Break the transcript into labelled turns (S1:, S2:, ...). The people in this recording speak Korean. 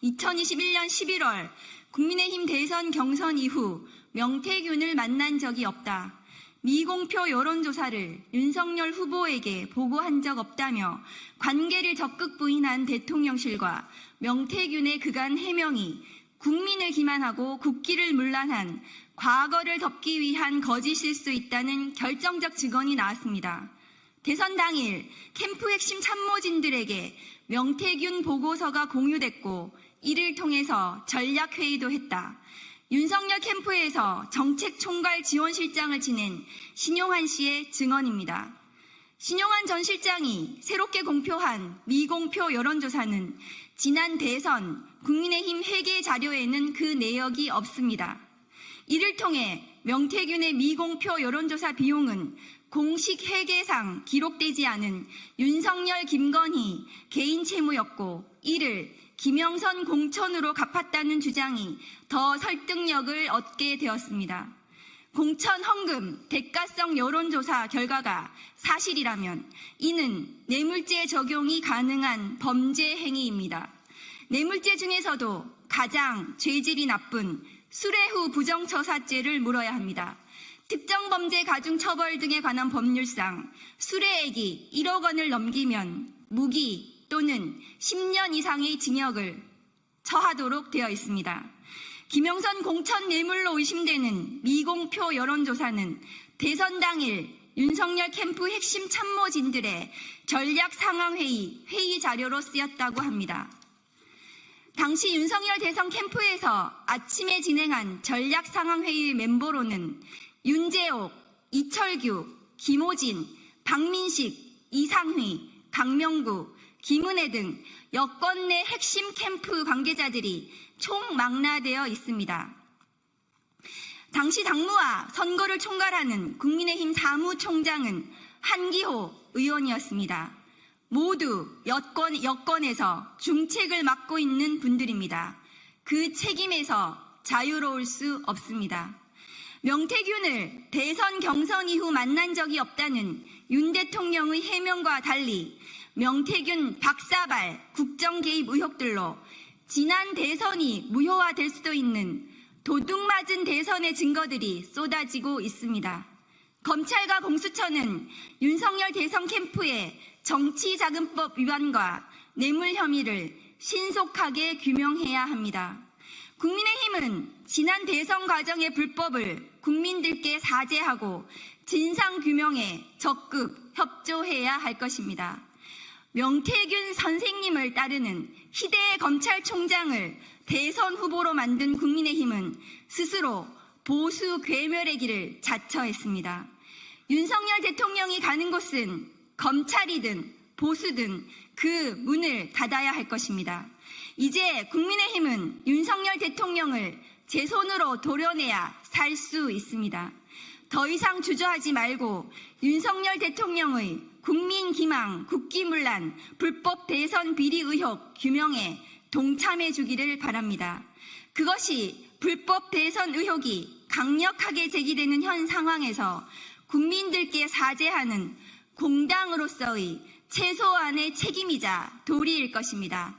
S1: 2021년 11월 국민의힘 대선 경선 이후 명태균을 만난 적이 없다. 미공표 여론조사를 윤석열 후보에게 보고한 적 없다며 관계를 적극 부인한 대통령실과 명태균의 그간 해명이 국민을 기만하고 국기를 문란한 과거를 덮기 위한 거짓일 수 있다는 결정적 증언이 나왔습니다. 대선 당일 캠프 핵심 참모진들에게 명태균 보고서가 공유됐고 이를 통해서 전략회의도 했다. 윤석열 캠프에서 정책총괄 지원실장을 지낸 신용환 씨의 증언입니다. 신용환 전 실장이 새롭게 공표한 미공표 여론조사는 지난 대선 국민의힘 회계 자료에는 그 내역이 없습니다. 이를 통해 명태균의 미공표 여론조사 비용은 공식 회계상 기록되지 않은 윤석열, 김건희 개인 채무였고 이를 김영선 공천으로 갚았다는 주장이 더 설득력을 얻게 되었습니다. 공천 헌금 대가성 여론조사 결과가 사실이라면 이는 뇌물죄 적용이 가능한 범죄 행위입니다. 뇌물죄 중에서도 가장 죄질이 나쁜 수뢰후 부정처사죄를 물어야 합니다. 특정 범죄 가중 처벌 등에 관한 법률상 수뢰액이 1억 원을 넘기면 무기 또는 10년 이상의 징역을 처하도록 되어 있습니다. 김영선 공천 뇌물로 의심되는 미공표 여론조사는 대선 당일 윤석열 캠프 핵심 참모진들의 전략 상황회의 회의 자료로 쓰였다고 합니다. 당시 윤석열 대선 캠프에서 아침에 진행한 전략 상황회의 멤버로는 윤재옥, 이철규, 김호진, 박민식, 이상휘, 강명구, 김은혜 등 여권 내 핵심 캠프 관계자들이 총망라되어 있습니다. 당시 당무와 선거를 총괄하는 국민의힘 사무총장은 한기호 의원이었습니다. 모두 여권에서 중책을 맡고 있는 분들입니다. 그 책임에서 자유로울 수 없습니다. 명태균을 대선 경선 이후 만난 적이 없다는 윤 대통령의 해명과 달리 명태균 박사발 국정 개입 의혹들로 지난 대선이 무효화될 수도 있는 도둑맞은 대선의 증거들이 쏟아지고 있습니다. 검찰과 공수처는 윤석열 대선 캠프의 정치자금법 위반과 뇌물 혐의를 신속하게 규명해야 합니다. 국민의힘은 지난 대선 과정의 불법을 국민들께 사죄하고 진상규명에 적극 협조해야 할 것입니다. 명태균 선생님을 따르는 희대의 검찰총장을 대선 후보로 만든 국민의힘은 스스로 보수 괴멸의 길을 자처했습니다. 윤석열 대통령이 가는 곳은 검찰이든 보수든 그 문을 닫아야 할 것입니다. 이제 국민의힘은 윤석열 대통령을 제 손으로 도려내야 살 수 있습니다. 더 이상 주저하지 말고 윤석열 대통령의 국민기망, 국기문란, 불법 대선 비리 의혹 규명에 동참해 주기를 바랍니다. 그것이 불법 대선 의혹이 강력하게 제기되는 현 상황에서 국민들께 사죄하는 공당으로서의 최소한의 책임이자 도리일 것입니다.